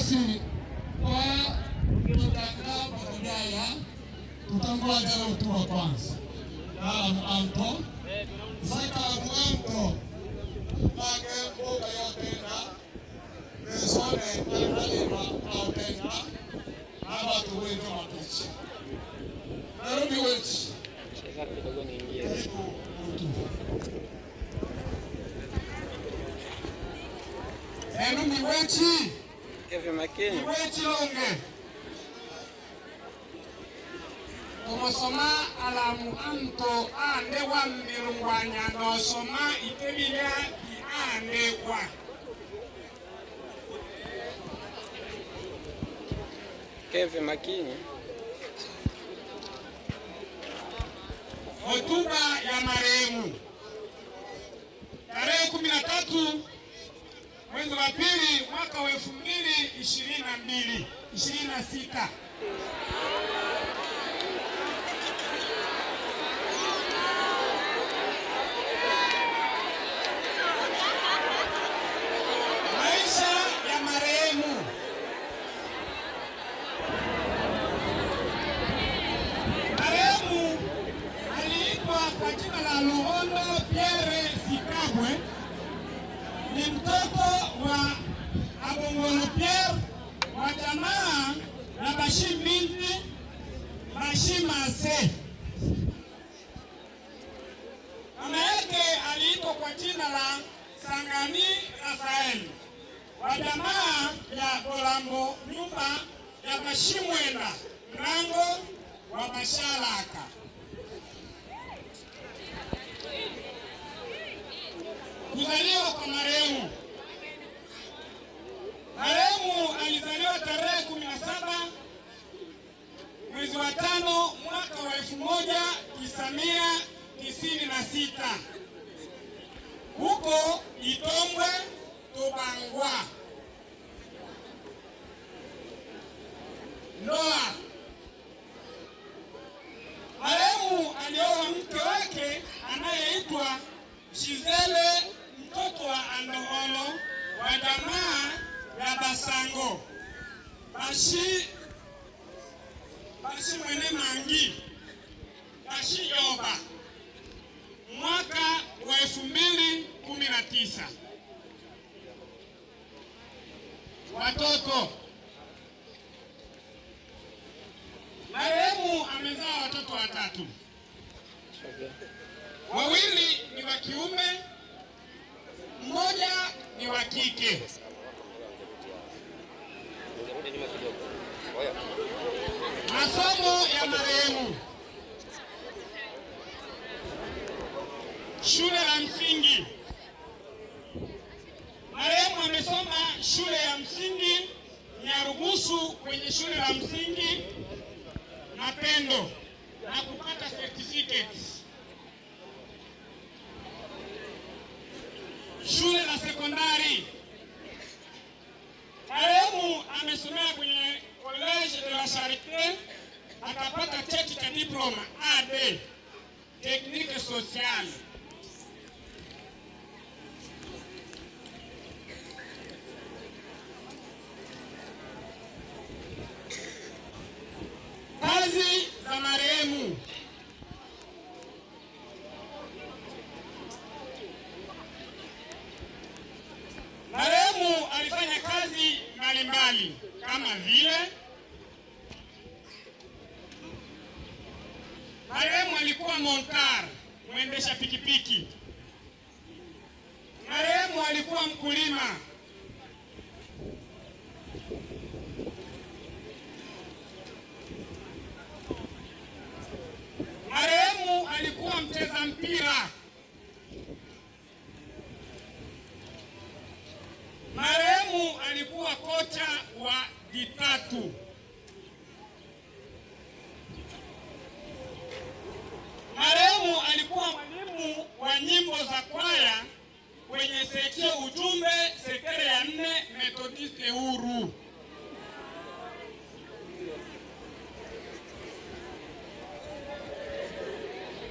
basi kwa tutakaa baadaye tutangoja leo tu wa kwanza. Anto saka mwanto lage boga yote na resone alima autena hapa tuwendo mapichi. Narudi wechi. Cheza kidogo niingie. Narudi wechi. Kevin Makini. Wechi longe. Tomosoma alamu anto ande wa mbirungwanya no soma itebila ki ande wa. Kevin Makini. Hotuba ya marehemu tarehe 13 mwezi wa pili mwaka wa 2026. Maisha ya marehemu. Marehemu aliitwa kwa jina la Luhondo Pierre Sikabwe. Ni mtoto wa Abongolo Pierre wa jamaa na Bashi binti Bashi Mase. Mama yake aliitwa kwa jina la Sangani Rafael wa jamaa ya Bolambo nyumba ya Bashi Mwenda mlango wa Bashalaka. Kuzaliwa kwa marehemu. Marehemu alizaliwa tarehe 17 mwezi wa 5 mwaka wa 1996 huko Itombwe Tobangwa. Ndoa. Marehemu alioa mke wake anayeitwa Shizele mtoto wa Andoholo wa jamaa ya Basango Bashi Mwene Mangi Bashi Yoba mwaka wa 2019. Watoto. Marehemu amezaa watoto watatu. Wawili ni wa kiume, mmoja ni wa kike. Masomo ya marehemu. Shule la msingi. Marehemu amesoma shule ya msingi Nyarugusu kwenye shule la msingi Mapendo na kupata certificates. Shule la sekondari. Marehemu amesomea kwenye College de la Charité akapata cheti cha diploma AD Technique Sociale. Kazi za marehemu. Marehemu alifanya kazi mbalimbali kama vile marehemu alikuwa montar, mwendesha pikipiki. Marehemu alikuwa mkulima. Marehemu alikuwa mcheza mpira. Marehemu alikuwa kocha wa Ditatu. Marehemu alikuwa mwalimu wa nyimbo za kwaya kwenye seksio ujumbe sekere ya 4 Methodiste Huru.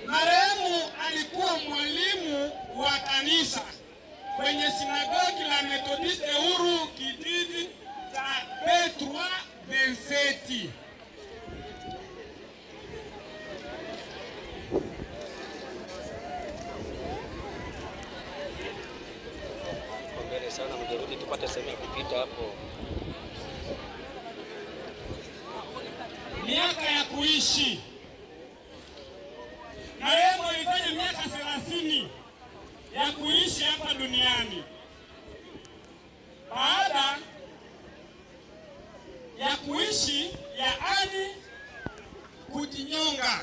Marehemu alikuwa mwalimu wa kanisa kwenye sinagogi la Methodiste Huru kijiji cha Methodiste. Mbele sana mjerudi tupate sehemu ya kupita hapo. Miaka ya kuishi. Marehemu alifanya miaka 30 ya kuishi hapa duniani. Baada ya kuishi, yaani kujinyonga.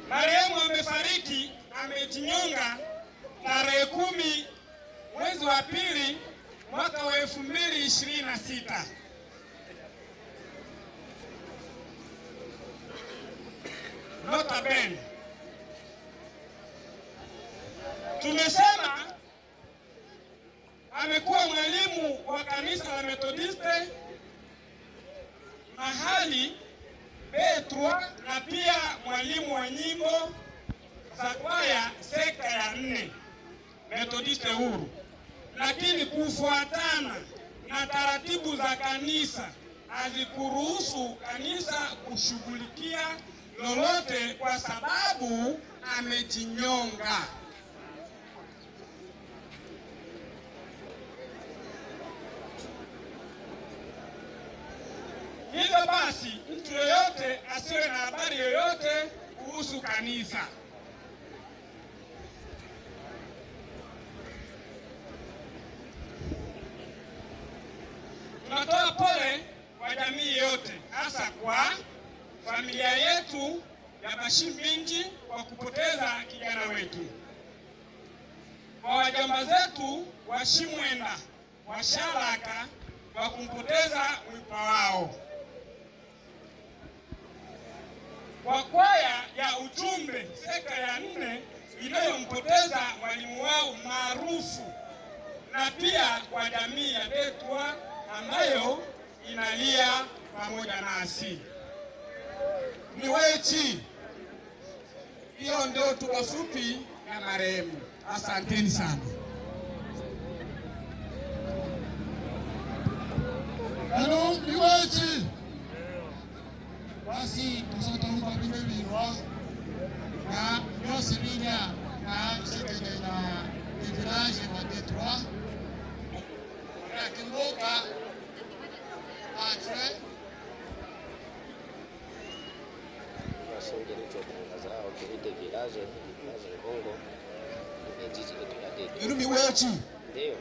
Marehemu amefariki, amejinyonga tarehe 10 mwezi wa pili mwaka wa 2026. Nota bene, tumesema amekuwa mwalimu wa kanisa la Methodiste mahali B3 na pia mwalimu wa nyimbo za kwaya sekta ya 4 Methodiste huru, lakini kufuatana na taratibu za kanisa hazikuruhusu kanisa kushughulikia lolote kwa sababu amejinyonga. Hivyo basi mtu yoyote asiwe na habari yoyote kuhusu kanisa. Tunatoa pole kwa jamii yote, hasa kwa familia yetu ya Bashimbinji kwa kupoteza kijana wetu, kwa wajomba zetu wa Shimwenda wa Sharaka kwa kumpoteza mwipa wao, kwa kwaya ya ujumbe sekta ya 4 inayompoteza mwalimu wao maarufu, na pia kwa jamii ya B3 ambayo inalia pamoja nasi. Ni wechi. Hiyo ndio hotuba fupi ya marehemu. Asanteni sana. Ano ni wechi. Basi tusotaumba bime birwa na yose binya na sekete na village wa D3 na kimboka atre Wasonge nicho kuangaza au kivite village Kongo. Jiji letu la Dede. Irumi wechi. Ndio.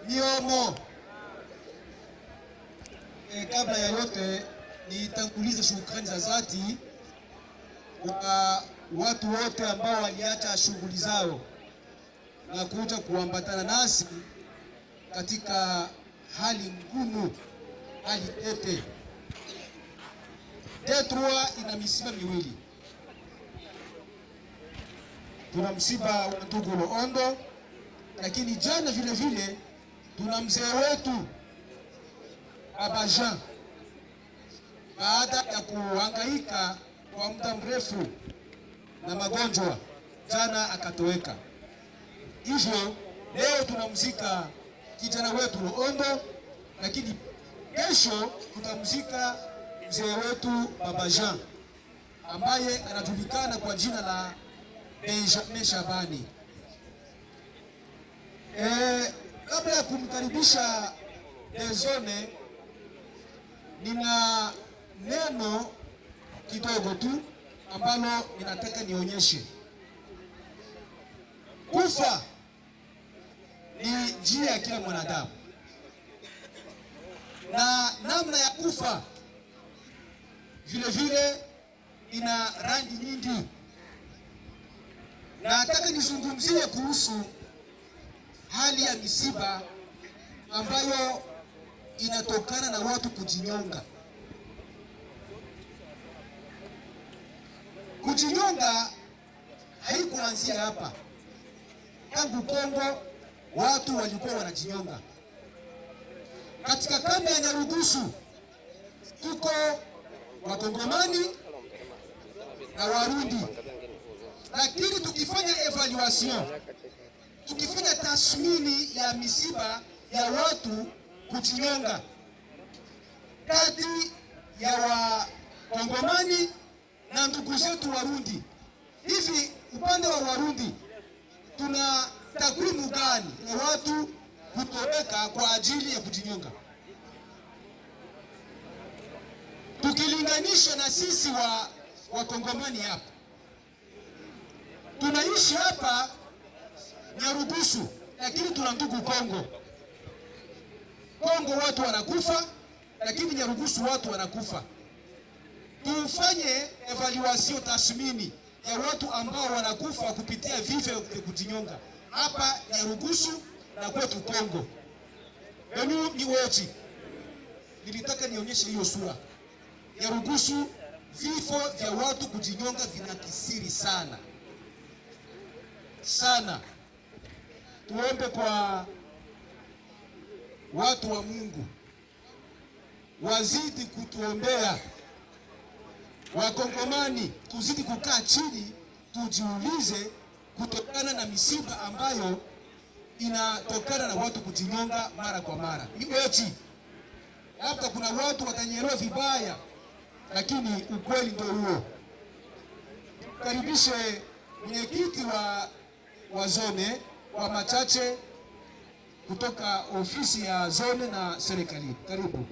Niomo. Kabla ya yote nitangulize shukrani za dhati kwa watu wote ambao waliacha shughuli zao na kuja kuambatana nasi katika hali ngumu, hali tete. D3 ina misiba miwili. Tuna msiba wa ndugu Loondo, lakini jana vile vile tuna mzee wetu Baba Jean. Baada ya kuhangaika kwa muda mrefu na magonjwa, jana akatoweka. Hivyo leo tunamzika kijana wetu Loondo, lakini kesho tutamzika mzee wetu Baba Jean ambaye anajulikana kwa jina la Benjamin Shabani. Kabla ya kumkaribisha Dezone, nina neno kidogo tu ambalo ninataka nionyeshe. Kufa ni njia ya kila mwanadamu, na namna ya kufa vile vile ina rangi nyingi. Na nataka nizungumzie kuhusu hali ya misiba ambayo inatokana na watu kujinyonga. Kujinyonga haikuanzia hapa. Tangu Kongo watu walikuwa wanajinyonga. Katika kambi ya Nyarugusu tuko Wakongomani na Warundi, lakini tukifanya evaluation, tukifanya tathmini ya misiba ya watu kujinyonga kati ya Wakongomani na ndugu zetu Warundi. Hivi upande wa Warundi tuna takwimu gani ya watu kutoweka kwa ajili ya kujinyonga? Tukilinganisha na sisi Wakongomani hapa, tunaishi hapa Nyarugusu, lakini tuna ndugu Kongo. Kongo watu wanakufa, lakini Nyarugusu watu wanakufa. Tufanye evaluation, tathmini ya watu ambao wanakufa kupitia vifo vya kujinyonga hapa Nyarugusu na kwetu Kongo. Enu ni wote, nilitaka nionyeshe hiyo sura. Nyarugusu vifo vya watu kujinyonga vinakisiri sana sana. Tuombe kwa watu wa Mungu wazidi kutuombea. Wakongomani tuzidi kukaa chini, tujiulize, kutokana na misiba ambayo inatokana na watu kujinyonga mara kwa mara. Ni eti labda kuna watu watanyelewa vibaya, lakini ukweli ndio huo. Karibishe mwenyekiti wa zone kwa machache kutoka ofisi ya zone na serikali. Karibu.